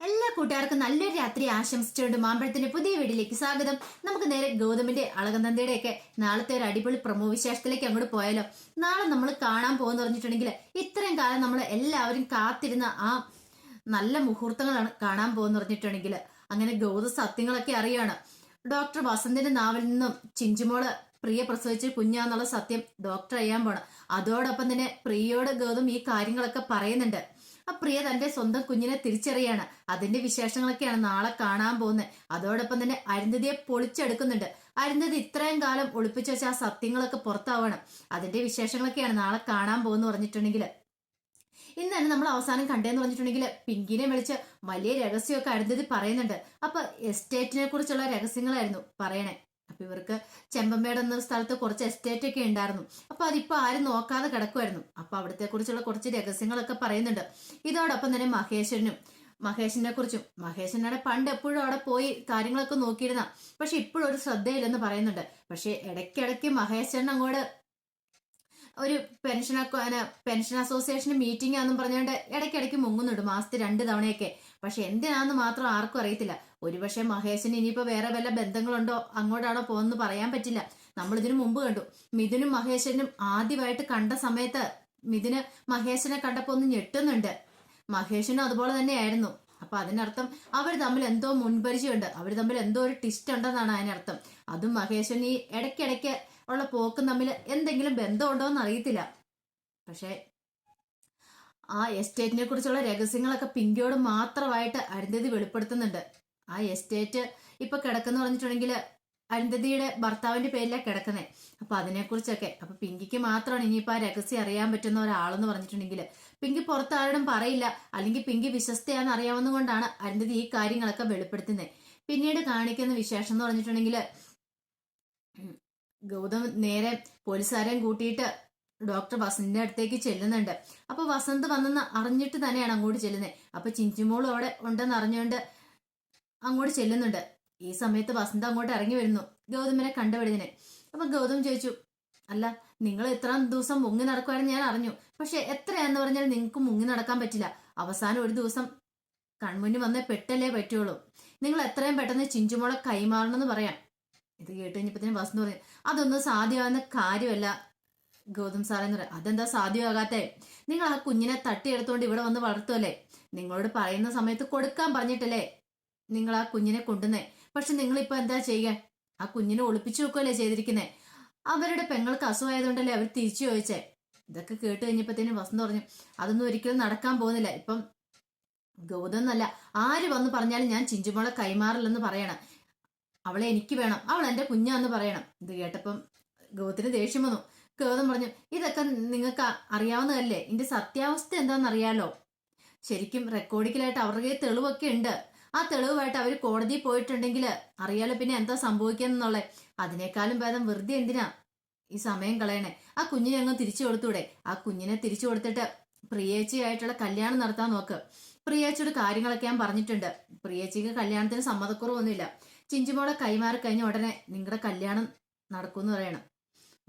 എല്ലാ കൂട്ടുകാർക്കും നല്ലൊരു രാത്രി ആശംസിച്ചുകൊണ്ട് മാമ്പഴത്തിന്റെ പുതിയ വീഡിയോയിലേക്ക് സ്വാഗതം. നമുക്ക് നേരെ ഗൗതമിന്റെ അളകനന്ദയുടെ ഒക്കെ നാളത്തെ ഒരു അടിപൊളി പ്രമോ വിശേഷത്തിലേക്ക് അങ്ങോട്ട് പോയാലോ. നാളെ നമ്മൾ കാണാൻ പോകുന്ന പറഞ്ഞിട്ടുണ്ടെങ്കിൽ ഇത്രയും കാലം നമ്മൾ എല്ലാവരും കാത്തിരുന്ന ആ നല്ല മുഹൂർത്തങ്ങളാണ് കാണാൻ പോകുന്ന പറഞ്ഞിട്ടുണ്ടെങ്കിൽ അങ്ങനെ ഗൗതം സത്യങ്ങളൊക്കെ അറിയാണ്. ഡോക്ടർ വസന്തിന്റെ നാവിൽ നിന്നും ചിഞ്ചുമോള് പ്രിയ പ്രസവിച്ച് കുഞ്ഞാന്നുള്ള സത്യം ഡോക്ടർ അറിയാൻ പോണം. അതോടൊപ്പം തന്നെ പ്രിയയോട് ഗൗതം ഈ കാര്യങ്ങളൊക്കെ പറയുന്നുണ്ട്. ആ പ്രിയ തന്റെ സ്വന്തം കുഞ്ഞിനെ തിരിച്ചറിയാണ്. അതിന്റെ വിശേഷങ്ങളൊക്കെയാണ് നാളെ കാണാൻ പോകുന്നത്. അതോടൊപ്പം തന്നെ അരുന്ധതിയെ പൊളിച്ചെടുക്കുന്നുണ്ട്. അരുന്ധതി ഇത്രയും കാലം ഒളിപ്പിച്ചു വെച്ച ആ സത്യങ്ങളൊക്കെ പുറത്താവണം. അതിന്റെ വിശേഷങ്ങളൊക്കെയാണ് നാളെ കാണാൻ പോകുന്നു പറഞ്ഞിട്ടുണ്ടെങ്കിൽ ഇന്ന് തന്നെ നമ്മൾ അവസാനം കണ്ടേന്ന് പറഞ്ഞിട്ടുണ്ടെങ്കിൽ പിങ്കിനെ വിളിച്ച് വലിയ രഹസ്യമൊക്കെ അരുന്ധതി പറയുന്നുണ്ട്. അപ്പൊ എസ്റ്റേറ്റിനെ കുറിച്ചുള്ള രഹസ്യങ്ങളായിരുന്നു പറയണേ. അപ്പൊ ഇവർക്ക് ചെമ്പമ്മേട് എന്ന സ്ഥലത്ത് കുറച്ച് എസ്റ്റേറ്റ് ഒക്കെ ഉണ്ടായിരുന്നു. അപ്പൊ അതിപ്പോ ആരും നോക്കാതെ കിടക്കുമായിരുന്നു. അപ്പൊ അവിടത്തെ കുറിച്ചുള്ള കുറച്ച് രഹസ്യങ്ങളൊക്കെ പറയുന്നുണ്ട്. ഇതോടൊപ്പം തന്നെ മഹേഷിനെ കുറിച്ചും മഹേഷിനെ പണ്ട് എപ്പോഴും അവിടെ പോയി കാര്യങ്ങളൊക്കെ നോക്കിയിരുന്ന, പക്ഷെ ഇപ്പോഴും ഒരു ശ്രദ്ധയില്ലെന്ന് പറയുന്നുണ്ട്. പക്ഷെ ഇടയ്ക്കിടയ്ക്ക് മഹേശ്വരൻ അങ്ങോട്ട് ഒരു പെൻഷൻ അസോസിയേഷൻ മീറ്റിംഗ് ആണെന്നും പറഞ്ഞുകൊണ്ട് ഇടയ്ക്കിടയ്ക്ക് മുങ്ങുന്നുണ്ട്, മാസത്തിൽ 2 തവണയൊക്കെ. പക്ഷെ എന്തിനാന്ന് മാത്രം ആർക്കും അറിയത്തില്ല. ഒരുപക്ഷെ മഹേഷിന് ഇനിയിപ്പോ വേറെ വല്ല ബന്ധങ്ങളുണ്ടോ, അങ്ങോട്ടാണോ പോകുന്നു പറയാൻ പറ്റില്ല. നമ്മൾ ഇതിനു മുമ്പ് കണ്ടു, മിഥുനും മഹേശ്വരനും ആദ്യമായിട്ട് കണ്ട സമയത്ത് മിഥുന് മഹേഷിനെ കണ്ടപ്പോ ഒന്ന് ഞെട്ടുന്നുണ്ട്. മഹേഷിനും അതുപോലെ തന്നെയായിരുന്നു. അപ്പൊ അതിനർത്ഥം അവർ തമ്മിൽ എന്തോ മുൻപരിചയമുണ്ട്, അവർ തമ്മിൽ എന്തോ ഒരു ട്വിസ്റ്റ് ഉണ്ടെന്നാണ് അതിനർത്ഥം. അതും മഹേശ്വരൻ ഈ ഇടയ്ക്കിടയ്ക്ക് ഉള്ള പോക്കും തമ്മിൽ എന്തെങ്കിലും ബന്ധമുണ്ടോ എന്ന് അറിയത്തില്ല. പക്ഷെ ആ എസ്റ്റേറ്റിനെ കുറിച്ചുള്ള രഹസ്യങ്ങളൊക്കെ പിങ്കിയോട് മാത്രമായിട്ട് അരുന്ധതി വെളിപ്പെടുത്തുന്നുണ്ട്. ആ എസ്റ്റേറ്റ് ഇപ്പൊ കിടക്കുന്ന പറഞ്ഞിട്ടുണ്ടെങ്കിൽ അരുന്ധതിയുടെ ഭർത്താവിന്റെ പേരിലാണ് കിടക്കുന്നത്. അപ്പൊ അതിനെക്കുറിച്ചൊക്കെ അപ്പൊ പിങ്കിക്ക് മാത്രമാണ് ഇനിയിപ്പോ ആ രഹസ്യം അറിയാൻ പറ്റുന്ന ഒരാളെന്ന് പറഞ്ഞിട്ടുണ്ടെങ്കിൽ പിങ്കി പുറത്താരോടും പറയില്ല, അല്ലെങ്കിൽ പിങ്കി വിശ്വസ്തയാന്ന് അറിയാവുന്നതുകൊണ്ടാണ് അരുന്ധതി ഈ കാര്യങ്ങളൊക്കെ വെളിപ്പെടുത്തുന്നത്. പിന്നീട് കാണിക്കുന്ന വിശേഷം എന്ന് പറഞ്ഞിട്ടുണ്ടെങ്കിൽ ഗൗതം നേരെ പോലീസുകാരെയും കൂട്ടിയിട്ട് ഡോക്ടർ വസന്തിന്റെ അടുത്തേക്ക് ചെല്ലുന്നുണ്ട്. അപ്പൊ വസന്ത് വന്നെന്ന് അറിഞ്ഞിട്ട് തന്നെയാണ് അങ്ങോട്ട് ചെല്ലുന്നത്. അപ്പൊ ചിഞ്ചുമോളും അവിടെ ഉണ്ടെന്ന് അറിഞ്ഞുകൊണ്ട് അങ്ങോട്ട് ചെല്ലുന്നുണ്ട്. ഈ സമയത്ത് വസന്ത് അങ്ങോട്ട് ഇറങ്ങി വരുന്നു ഗൗതമിനെ കണ്ടുപിടിതിനെ. അപ്പൊ ഗൗതം ചോദിച്ചു, അല്ല നിങ്ങൾ ഇത്ര ദിവസം മുങ്ങി നടക്കുവായിരുന്നു ഞാൻ അറിഞ്ഞു, പക്ഷെ എത്രയാന്ന് പറഞ്ഞാൽ നിങ്ങൾക്ക് മുങ്ങി നടക്കാൻ പറ്റില്ല. അവസാനം ഒരു ദിവസം കൺമുന്നിൽ വന്ന് പെട്ടല്ലേ പറ്റുള്ളൂ. നിങ്ങൾ എത്രയും പെട്ടെന്ന് ചിഞ്ചുമോളെ കൈമാറണമെന്ന് പറയാം. ഇത് കേട്ട് കഴിഞ്ഞപ്പോ വസന്ത് പറഞ്ഞു, അതൊന്നും സാധ്യമാകുന്ന കാര്യമല്ല ഗൗതം സാറെന്ന് പറയാം. അതെന്താ സാധ്യമാകാത്തെ? നിങ്ങൾ ആ കുഞ്ഞിനെ തട്ടിയെടുത്തോണ്ട് ഇവിടെ വന്ന് വളർത്തുമല്ലേ? നിങ്ങളോട് പറയുന്ന സമയത്ത് കൊടുക്കാൻ പറഞ്ഞിട്ടല്ലേ നിങ്ങൾ ആ കുഞ്ഞിനെ കൊണ്ടുവന്നേ. പക്ഷെ നിങ്ങളിപ്പോ എന്താ ചെയ്യാൻ? ആ കുഞ്ഞിനെ ഒളിപ്പിച്ചു വെക്കുകയല്ലേ ചെയ്തിരിക്കുന്നേ. അവരുടെ പെങ്ങൾക്ക് അസുഖമായതുകൊണ്ടല്ലേ അവർ തിരിച്ചു ചോദിച്ചേ. ഇതൊക്കെ കേട്ട് കഴിഞ്ഞപ്പോഴത്തേനും വസന്ത് പറഞ്ഞു, അതൊന്നും ഒരിക്കലും നടക്കാൻ പോകുന്നില്ല. ഇപ്പം ഗൗതം എന്നല്ല ആര് വന്ന് പറഞ്ഞാലും ഞാൻ ചിഞ്ചുമോളെ കൈമാറില്ലെന്ന് പറയണം. അവളെ എനിക്ക് വേണം, അവൾ എന്റെ കുഞ്ഞാന്ന് പറയണം. ഇത് കേട്ടപ്പം ഗൗതത്തിന് ദേഷ്യം വന്നു. ഗൗതം പറഞ്ഞു, ഇതൊക്കെ നിങ്ങൾക്ക് അറിയാവുന്നതല്ലേ, ഇതിന്റെ സത്യാവസ്ഥ എന്താണെന്ന് അറിയാലോ. ശരിക്കും റെക്കോർഡിക്കലായിട്ട് അവരുടെ തെളിവൊക്കെ ഉണ്ട്. ആ തെളിവുമായിട്ട് അവർ കോടതിയിൽ പോയിട്ടുണ്ടെങ്കിൽ അറിയാലോ പിന്നെ എന്താ സംഭവിക്കാന്നുള്ളത്. അതിനേക്കാളും ഭേദം വെറുതെ എന്തിനാ ഈ സമയം കളയണേ? ആ കുഞ്ഞിനെ അങ്ങ് തിരിച്ചു കൊടുത്തൂടെ? ആ കുഞ്ഞിനെ തിരിച്ചു കൊടുത്തിട്ട് പ്രിയേച്ചിയായിട്ടുള്ള കല്യാണം നടത്താൻ നോക്ക്. പ്രിയേച്ചിയുടെ കാര്യങ്ങളൊക്കെ ഞാൻ പറഞ്ഞിട്ടുണ്ട്. പ്രിയേച്ചിക്ക് കല്യാണത്തിന് സമ്മതക്കുറവൊന്നുമില്ല. ചിഞ്ചുമോളെ കൈമാറി കഴിഞ്ഞ ഉടനെ നിങ്ങളുടെ കല്യാണം നടക്കുമെന്ന് പറയണം.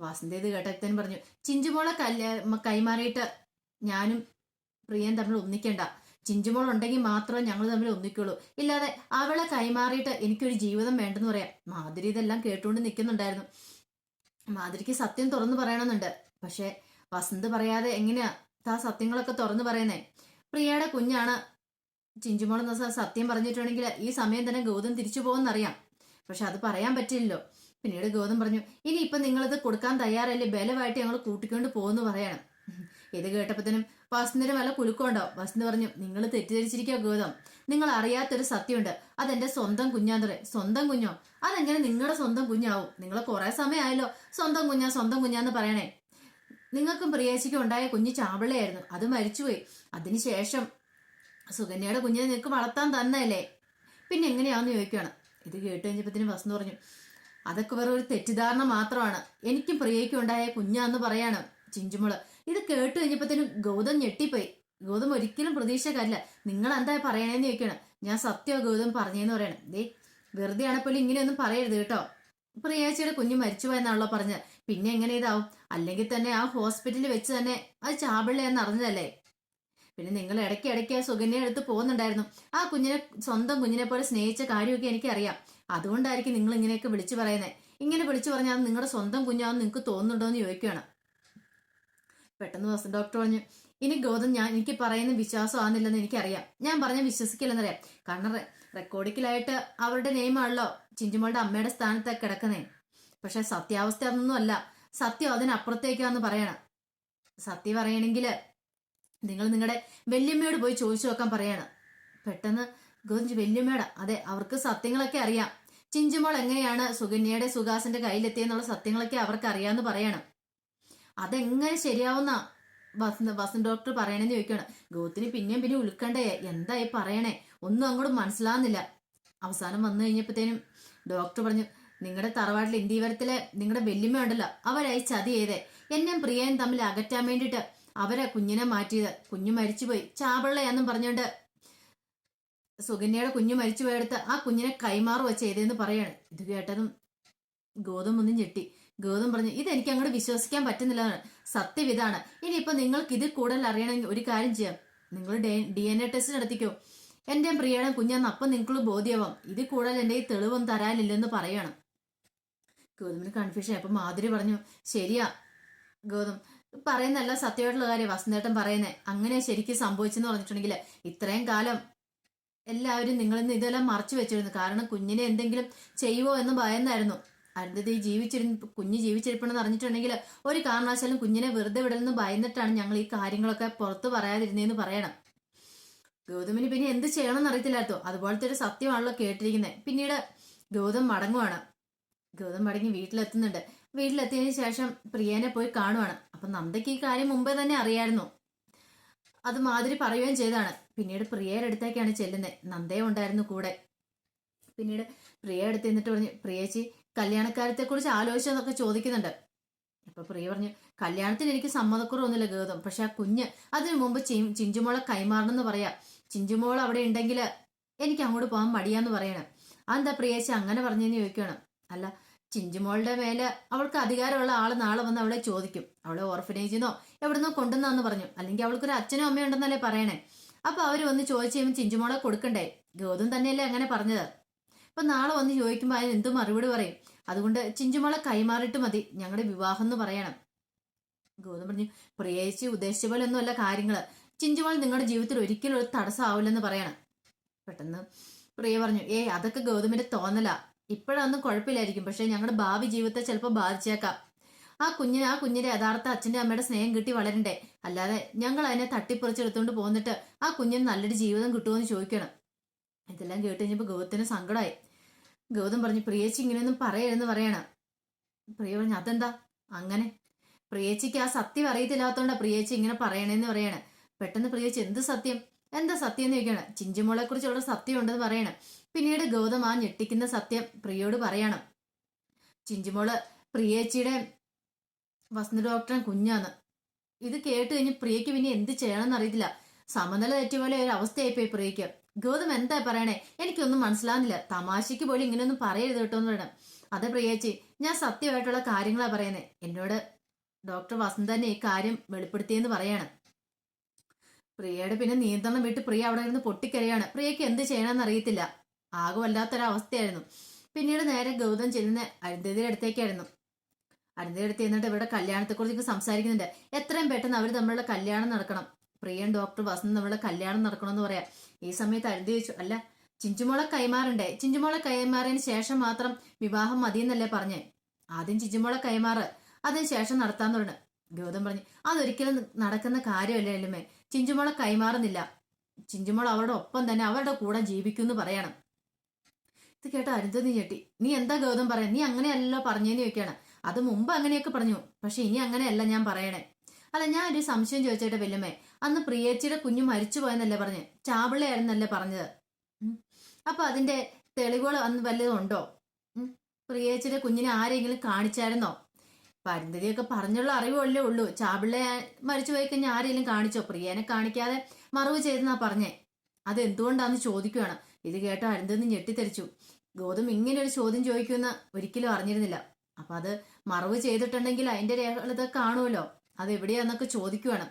വാസന്തി ഇത് കേട്ടത്തേനും പറഞ്ഞു, ചിഞ്ചുമോളെ കൈമാറിയിട്ട് ഞാനും പ്രിയൻ തമ്മിൽ ഒന്നിക്കണ്ട. ചിഞ്ചുമോൾ ഉണ്ടെങ്കിൽ മാത്രമേ ഞങ്ങൾ തമ്മിൽ ഒന്നിക്കുള്ളൂ. ഇല്ലാതെ അവളെ കൈമാറിയിട്ട് എനിക്കൊരു ജീവിതം വേണ്ടെന്ന് പറയാം. മാധുരി ഇതെല്ലാം കേട്ടുകൊണ്ട് നിൽക്കുന്നുണ്ടായിരുന്നു. മാധുരിക്ക് സത്യം തുറന്നു പറയണമെന്നുണ്ട്. പക്ഷെ വസന്ത് പറയാതെ എങ്ങനെയാ ആ സത്യങ്ങളൊക്കെ തുറന്നു പറയുന്നേ? പ്രിയയുടെ കുഞ്ഞാണ് ചിഞ്ചുമോൾ എന്ന സത്യം പറഞ്ഞിട്ടുണ്ടെങ്കിൽ ഈ സമയം തന്നെ ഗൗതം തിരിച്ചു പോകുമെന്നറിയാം. പക്ഷെ അത് പറയാൻ പറ്റില്ലല്ലോ. പിന്നീട് ഗൗതം പറഞ്ഞു, ഇനിയിപ്പൊ നിങ്ങളിത് കൊടുക്കാൻ തയ്യാറല്ലേ, ബലമായിട്ട് ഞങ്ങൾ കൂട്ടിക്കൊണ്ട് പോകുന്നു പറയണം. ഇത് കേട്ടപ്പോഴത്തേനും വസന്തിന് വല്ല കുലുക്കമുണ്ടോ? വസന്ത് പറഞ്ഞു, നിങ്ങൾ തെറ്റിദ്ധരിച്ചിരിക്കോ ഗൗതം, നിങ്ങൾ അറിയാത്തൊരു സത്യമുണ്ട്. അതെന്റെ സ്വന്തം കുഞ്ഞാന്തരെ. സ്വന്തം കുഞ്ഞോ? അതെങ്ങനെ നിങ്ങളുടെ സ്വന്തം കുഞ്ഞാവും? നിങ്ങൾ കുറെ സമയമായല്ലോ സ്വന്തം കുഞ്ഞാന്ന് പറയണേ. നിങ്ങൾക്കും പ്രിയേച്ചിക്കും ഉണ്ടായ കുഞ്ഞ് ചാവളയായിരുന്നു, അത് മരിച്ചുപോയി. അതിനുശേഷം സുകന്യയുടെ കുഞ്ഞിനെ നിങ്ങൾക്ക് വളർത്താൻ തന്നല്ലേ, പിന്നെ എങ്ങനെയാന്ന് ചോദിക്കുകയാണ്. ഇത് കേട്ട് കഴിഞ്ഞപ്പത്തിന് വസന്ത് പറഞ്ഞു, അതൊക്കെ വേറെ ഒരു തെറ്റിദ്ധാരണ മാത്രമാണ്. എനിക്കും പ്രിയയ്ക്കും ഉണ്ടായ കുഞ്ഞാന്ന് പറയാണ് ചിഞ്ചുമോള്. ഇത് കേട്ട് കഴിഞ്ഞപ്പത്തിന് ഗൗതം ഞെട്ടിപ്പോയി. ഗൗതം ഒരിക്കലും പ്രതീക്ഷക്കാരില്ല. നിങ്ങൾ എന്താ പറയണേന്ന് ചോദിക്കണം. ഞാൻ സത്യം ഗൗതം പറഞ്ഞേന്ന് പറയണം. ദേ വെറുതെ ആണെപ്പോലും ഇങ്ങനെയൊന്നും പറയരുത് കേട്ടോ. പ്രിയാച്ചിയുടെ കുഞ്ഞ് മരിച്ചുപോയെന്നാണല്ലോ പറഞ്ഞത്. പിന്നെ എങ്ങനെ ഇതാവും? അല്ലെങ്കിൽ തന്നെ ആ ഹോസ്പിറ്റലിൽ വെച്ച് തന്നെ അത് ചാപിള്ളയെന്ന് അറിഞ്ഞതല്ലേ. പിന്നെ നിങ്ങൾ ഇടയ്ക്ക് ആ സുകന്യ എടുത്ത് പോകുന്നുണ്ടായിരുന്നു. ആ കുഞ്ഞിനെ സ്വന്തം കുഞ്ഞിനെ പോലെ സ്നേഹിച്ച കാര്യമൊക്കെ എനിക്കറിയാം. അതുകൊണ്ടായിരിക്കും നിങ്ങൾ ഇങ്ങനെയൊക്കെ വിളിച്ചു പറയുന്നത്. ഇങ്ങനെ വിളിച്ചു പറഞ്ഞാൽ അത് നിങ്ങളുടെ സ്വന്തം കുഞ്ഞാണെന്ന് നിങ്ങൾക്ക് തോന്നുന്നുണ്ടോ എന്ന് ചോദിക്കുകയാണ്. പെട്ടെന്ന് വസന്ത് ഡോക്ടർ പറഞ്ഞു, ഇനി ഗൗതം എനിക്ക് പറയുന്ന വിശ്വാസമാകുന്നില്ലെന്ന് എനിക്കറിയാം. ഞാൻ പറഞ്ഞാൽ വിശ്വസിക്കില്ലെന്നറിയാം. കാരണം റെക്കോർഡിക്കലായിട്ട് അവരുടെ നെയിമാണല്ലോ ചിഞ്ചുമോളുടെ അമ്മയുടെ സ്ഥാനത്തൊക്കെ കിടക്കുന്നേ. പക്ഷെ സത്യാവസ്ഥ അതൊന്നും അല്ല. സത്യം അതിനപ്പുറത്തേക്കാന്ന് പറയണം. സത്യം പറയണമെങ്കിൽ നിങ്ങൾ നിങ്ങളുടെ വല്യമ്മയോട് പോയി ചോദിച്ചു നോക്കാൻ പറയാണ്. പെട്ടെന്ന് ഗോവിന്ദ് വല്യമ്മയോട്, അതെ അവർക്ക് സത്യങ്ങളൊക്കെ അറിയാം. ചിഞ്ചുമോൾ എങ്ങനെയാണ് സുകന്യയുടെ സുഹാസിന്റെ കയ്യിലെത്തിയെന്നുള്ള സത്യങ്ങളൊക്കെ അവർക്ക് അറിയാമെന്ന് പറയണം. അതെങ്ങനെ ശരിയാവുന്ന വസന്ത് ഡോക്ടർ പറയണെന്ന് ചോദിക്കുകയാണ്. ഗോത്തിന് പിന്നെ ഉൾക്കണ്ടേ, എന്തായി പറയണേ, ഒന്നും അങ്ങോട്ട് മനസ്സിലാവുന്നില്ല. അവസാനം വന്നു കഴിഞ്ഞപ്പോഴത്തേനും ഡോക്ടർ പറഞ്ഞു, നിങ്ങളുടെ തറവാട്ടിൽ ഇന്ത്യവരത്തിലെ നിങ്ങളുടെ വല്യമ്മ ഉണ്ടല്ലോ, അവരായി ചതി ചെയ്തേ. എന്നെ പ്രിയയും തമ്മിൽ അകറ്റാൻ വേണ്ടിയിട്ട് അവരെ കുഞ്ഞിനെ മാറ്റിയത്. കുഞ്ഞു മരിച്ചുപോയി, ചാവള്ളയാന്നും പറഞ്ഞോണ്ട് സുകന്യയുടെ കുഞ്ഞു മരിച്ചു പോയെടുത്ത് ആ കുഞ്ഞിനെ കൈമാറുക ചെയ്തതെന്ന് പറയാണ്. ഇത് കേട്ടതും ഗൗതം ഒന്നും ഞെട്ടി. ഗൗതം പറഞ്ഞു, ഇതെനിക്ക് അങ്ങോട്ട് വിശ്വസിക്കാൻ പറ്റുന്നില്ല. സത്യം ഇതാണ്. ഇനിയിപ്പോ നിങ്ങൾക്ക് ഇത് കൂടുതൽ അറിയണമെങ്കിൽ ഒരു കാര്യം ചെയ്യാം, നിങ്ങൾ DNA ടെസ്റ്റ് നടത്തിക്കോ. എന്റെ പ്രിയയുടെ കുഞ്ഞാന്ന് അപ്പം നിങ്ങൾക്ക് ബോധ്യമാവും. ഇത് കൂടുതൽ എന്റെ ഈ തെളിവൊന്നും തരാനില്ലെന്ന് പറയണം. ഗൗതമിന് കൺഫ്യൂഷൻ. അപ്പൊ മാധുരി പറഞ്ഞു, ശരിയാ ഗൗതം പറയുന്നല്ല സത്യമായിട്ടുള്ള കാര്യം വസന്തേട്ടൻ പറയുന്നേ. അങ്ങനെ ശരിക്കും സംഭവിച്ചെന്ന് പറഞ്ഞിട്ടുണ്ടെങ്കിൽ ഇത്രയും കാലം എല്ലാവരും നിങ്ങളിൽ നിന്ന് ഇതെല്ലാം മറച്ചു വെച്ചിരുന്നു. കാരണം കുഞ്ഞിനെ എന്തെങ്കിലും ചെയ്യുമോ എന്ന് ഭയന്നായിരുന്നു. അരുന്ധതി കുഞ്ഞ് ജീവിച്ചിരിപ്പണെന്ന് അറിഞ്ഞിട്ടുണ്ടെങ്കിൽ ഒരു കാരണവശാലും കുഞ്ഞിനെ വെറുതെ വിടലെന്ന് ഭയന്നിട്ടാണ് ഞങ്ങൾ ഈ കാര്യങ്ങളൊക്കെ പുറത്ത് പറയാതിരുന്നേന്ന് പറയണം. ഗൗതമിന് പിന്നെ എന്ത് ചെയ്യണമെന്ന് അറിയത്തില്ലാത്തോ. അതുപോലത്തെ ഒരു സത്യമാണല്ലോ കേട്ടിരിക്കുന്നത്. പിന്നീട് ഗൗതം മടങ്ങുവാണ്. ഗൗതം മടങ്ങി വീട്ടിലെത്തുന്നുണ്ട്. വീട്ടിലെത്തിയതിനു ശേഷം പ്രിയനെ പോയി കാണുവാണ്. അപ്പൊ നന്ദയ്ക്ക് ഈ കാര്യം മുമ്പേ തന്നെ അറിയായിരുന്നു. അത് മാതിരി പറയുകയും ചെയ്താണ്. പിന്നീട് പ്രിയയുടെ അടുത്തേക്കാണ് ചെല്ലുന്നത്. നന്ദയും ഉണ്ടായിരുന്നു കൂടെ. പിന്നീട് പ്രിയ അടുത്ത് എന്നിട്ട് പറഞ്ഞു, പ്രിയേച്ചി കല്യാണക്കാര്യത്തെ കുറിച്ച് ആലോചിച്ചെന്നൊക്കെ ചോദിക്കുന്നുണ്ട്. അപ്പൊ പ്രിയ പറഞ്ഞു, കല്യാണത്തിന് എനിക്ക് സമ്മതക്കുറവൊന്നുമില്ല ഗൗതം, പക്ഷെ ആ കുഞ്ഞ് അതിനു മുമ്പ് ചിഞ്ചുമോളെ കൈമാറണമെന്ന് പറയാ. ചിഞ്ചുമോൾ അവിടെ ഉണ്ടെങ്കിൽ എനിക്ക് അങ്ങോട്ട് പോകാൻ മടിയാന്ന് പറയണം. അതെന്താ പ്രിയേച്ചി അങ്ങനെ പറഞ്ഞെന്ന് ചോദിക്കണം. അല്ല, ചിഞ്ചുമോളുടെ മേലെ അവൾക്ക് അധികാരമുള്ള ആള് നാളെ വന്ന് അവളെ ചോദിക്കും, അവളെ ഓർഫനേജിന്നോ എവിടുന്നോ കൊണ്ടുവന്നാന്ന് പറഞ്ഞു. അല്ലെങ്കിൽ അവൾക്കൊരു അച്ഛനും അമ്മയും ഉണ്ടെന്നല്ലേ പറയണേ. അപ്പൊ അവര് വന്ന് ചോദിച്ചു കഴിയുമ്പോൾ ചിഞ്ചുമോളെ കൊടുക്കണ്ടേ? ഗൗതം തന്നെയല്ലേ അങ്ങനെ പറഞ്ഞത്. അപ്പൊ നാളെ വന്ന് ചോദിക്കുമ്പോൾ അതിന് എന്ത് മറുപടി പറയും? അതുകൊണ്ട് ചിഞ്ചുമോളെ കൈമാറിയിട്ട് മതി ഞങ്ങളുടെ വിവാഹം എന്ന് പറയണം. ഗൗതം പറഞ്ഞു, പ്രിയേച്ചി ഉദ്ദേശിച്ച പോലെ ഒന്നുമല്ല കാര്യങ്ങള്. ചിഞ്ചുമോൾ നിങ്ങളുടെ ജീവിതത്തിൽ ഒരിക്കലും ഒരു തടസ്സമാവില്ലെന്ന് പറയണം. പെട്ടെന്ന് പ്രിയ പറഞ്ഞു, അതൊക്കെ ഗൗതമിന്റെ തോന്നലാ. ഇപ്പോഴൊന്നും കുഴപ്പമില്ലായിരിക്കും, പക്ഷെ ഞങ്ങളുടെ ഭാവി ജീവിതത്തെ ചിലപ്പോൾ ബാധിച്ചേക്കാം. ആ കുഞ്ഞിന്റെ യഥാർത്ഥ അച്ഛന്റെ അമ്മയുടെ സ്നേഹം കിട്ടി വളരണ്ടേ, അല്ലാതെ ഞങ്ങൾ അതിനെ തട്ടിപ്പറിച്ചെടുത്തോണ്ട് പോന്നിട്ട് ആ കുഞ്ഞിന് നല്ലൊരു ജീവിതം കിട്ടുമെന്ന് ചോദിക്കണം. ഇതെല്ലാം കേട്ട് കഴിഞ്ഞപ്പോ ഗൗതത്തിന് സങ്കടമായി. ഗൗതം പറഞ്ഞു, പ്രിയേച്ചി ഇങ്ങനെയൊന്നും പറയരുതെന്ന് പറയണം. പ്രിയ പറഞ്ഞു, അതെന്താ അങ്ങനെ? പ്രിയേച്ചിക്ക് ആ സത്യം അറിയത്തില്ലാത്തോണ്ടാ പ്രിയേച്ചി ഇങ്ങനെ പറയണേന്ന് പറയണ. പെട്ടെന്ന് പ്രിയേച്ചി, എന്ത് സത്യം? എന്താ സത്യം എന്ന് ചോദിക്കണം. ചിഞ്ചുമോളെ കുറിച്ചുള്ള സത്യം ഉണ്ടെന്ന് പറയണം. പിന്നീട് ഗൗതം ആ ഞെട്ടിക്കുന്ന സത്യം പ്രിയോട് പറയണം. ചിഞ്ചുമോള് പ്രിയേച്ചിയുടെ വസന്ത് ഡോക്ടറെ കുഞ്ഞാന്ന്. ഇത് കേട്ട് കഴിഞ്ഞ് പ്രിയക്ക് പിന്നെ എന്ത് ചെയ്യണമെന്ന് അറിയത്തില്ല. സമനില തെറ്റിയ പോലെ ഒരു അവസ്ഥയായിപ്പോയി പ്രിയക്ക്. ഗൗതം എന്താ പറയണേ, എനിക്കൊന്നും മനസ്സിലാവുന്നില്ല. തമാശയ്ക്ക് പോലും ഇങ്ങനെയൊന്നും പറയരുത് കേട്ടോ എന്ന് വേണം. അതെ പ്രിയേച്ചി, ഞാൻ സത്യമായിട്ടുള്ള കാര്യങ്ങളാ പറയുന്നത്. എന്നോട് ഡോക്ടർ വസന്ത് തന്നെ ഈ കാര്യം വെളിപ്പെടുത്തിയെന്ന് പറയാണ്. പ്രിയയുടെ പിന്നെ നിയന്ത്രണം വിട്ട് പ്രിയ അവിടെ ഇരുന്ന് പൊട്ടിക്കരയാണ്. പ്രിയക്ക് എന്ത് ചെയ്യണമെന്ന് അറിയത്തില്ല. ആകെ വല്ലാത്തൊരവസ്ഥയായിരുന്നു. പിന്നീട് നേരെ ഗൗതം ചെല്ലുന്ന അരുന്ധതിയുടെ അടുത്തേക്കായിരുന്നു. അരുന്ധതി അടുത്ത് എന്നിട്ട് ഇവരുടെ കല്യാണത്തെക്കുറിച്ച് സംസാരിക്കുന്നുണ്ട്. എത്രയും പെട്ടെന്ന് അവർ തമ്മിലുള്ള കല്യാണം നടക്കണം. പ്രിയൻ ഡോക്ടർ വസന്ത് തമ്മിലുള്ള കല്യാണം നടക്കണമെന്ന് പറയാം. ഈ സമയത്ത് അരുന്ധതി ചോദിച്ചു, അല്ല ചിഞ്ചുമോളെ കൈമാറണ്ടേ? ചിഞ്ചുമോളെ കൈമാറിയതിന് ശേഷം മാത്രം വിവാഹം മതിയെന്നല്ലേ പറഞ്ഞേ? ആദ്യം ചിഞ്ചുമോളെ കൈമാറ്, അതിന് ശേഷം നടത്താന്ന് പറഞ്ഞു. ഗൗതം പറഞ്ഞു, അതൊരിക്കലും നടക്കുന്ന കാര്യമല്ലേ അല്ലുമേ. ചിഞ്ചുമോളെ കൈമാറുന്നില്ല. ചിഞ്ചുമോൾ അവരുടെ ഒപ്പം തന്നെ അവരുടെ കൂടെ ജീവിക്കുമെന്ന് പറയണം. ഇത് കേട്ട അരുന്ധതി ഞെട്ടി. നീ എന്താ ഗൗതം പറയാൻ? നീ അങ്ങനെയല്ലോ പറഞ്ഞേന്ന് ചോദിക്കുകയാണ്. അത് മുമ്പ് അങ്ങനെയൊക്കെ പറഞ്ഞു, പക്ഷെ ഇനി അങ്ങനെയല്ല ഞാൻ പറയണേ. അല്ല, ഞാൻ ഒരു സംശയം ചോദിച്ചേട്ടെ വല്യമ്മേ. അന്ന് പ്രിയേച്ചിയുടെ കുഞ്ഞു മരിച്ചു പോയെന്നല്ലേ പറഞ്ഞേ? ചാപിള്ളയായിരുന്നല്ലേ പറഞ്ഞത്? അപ്പൊ അതിന്റെ തെളിവുകൾ അന്ന് വല്ലതും ഉണ്ടോ? പ്രിയേച്ചിയുടെ കുഞ്ഞിനെ ആരെങ്കിലും കാണിച്ചായിരുന്നോ? അരുന്ധതിയൊക്കെ പറഞ്ഞുള്ള അറിവല്ലേ ഉള്ളൂ. ചാപിള്ള മരിച്ചു പോയി കഴിഞ്ഞാൽ ആരെങ്കിലും കാണിച്ചോ? പ്രിയനെ കാണിക്കാതെ മറവ് ചെയ്തെന്നാ പറഞ്ഞേ. അത് എന്തുകൊണ്ടാന്ന് ചോദിക്കുകയാണ്. ഇത് കേട്ടോ അരുന്ധതി ഞെട്ടിത്തെറിച്ചു. ഗൗതം ഇങ്ങനെ ഒരു ചോദ്യം ചോദിക്കുമെന്ന് ഒരിക്കലും അറിഞ്ഞിരുന്നില്ല. അപ്പൊ അത് മറവ് ചെയ്തിട്ടുണ്ടെങ്കിൽ അതിന്റെ രേഖകളൊക്കെ കാണുമല്ലോ, അത് എവിടെയാന്നൊക്കെ ചോദിക്കുവാണ്.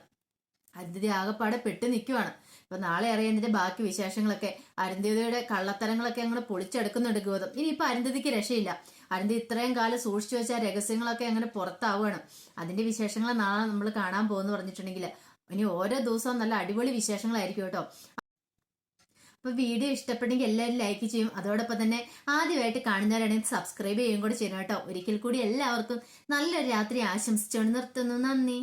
അരുന്ധതി ആകെപ്പാടെ പെട്ട് നിൽക്കുവാണ്. ഇപ്പൊ നാളെ അറിയാം ഇതിന്റെ ബാക്കി വിശേഷങ്ങളൊക്കെ. അരുന്ധതിയുടെ കള്ളത്തരങ്ങളൊക്കെ അങ്ങനെ പൊളിച്ചെടുക്കുന്നുണ്ട് ഗൗതം. ഇനിയിപ്പൊ അരുന്ധതിക്ക് രക്ഷയില്ല. അരുന്ധതി ഇത്രയും കാലം സൂക്ഷിച്ചു വെച്ച രഹസ്യങ്ങളൊക്കെ അങ്ങനെ പുറത്താവുകയാണ്. അതിന്റെ വിശേഷങ്ങൾ നാളെ നമ്മൾ കാണാൻ പോകുന്നു പറഞ്ഞിട്ടുണ്ടെങ്കിൽ ഇനി ഓരോ ദിവസവും നല്ല അടിപൊളി വിശേഷങ്ങളായിരിക്കും കേട്ടോ. അപ്പൊ വീഡിയോ ഇഷ്ടപ്പെട്ടെങ്കിൽ എല്ലാവരും ലൈക്ക് ചെയ്യും. അതോടൊപ്പം തന്നെ ആദ്യമായിട്ട് കാണുന്നവരാണെങ്കിൽ സബ്സ്ക്രൈബ് ചെയ്യുകയും കൂടെ ചെയ്യണം കേട്ടോ. ഒരിക്കൽ കൂടി എല്ലാവർക്കും നല്ലൊരു രാത്രി ആശംസിച്ചുകൊണ്ട് നിർത്തുന്നു. നന്ദി.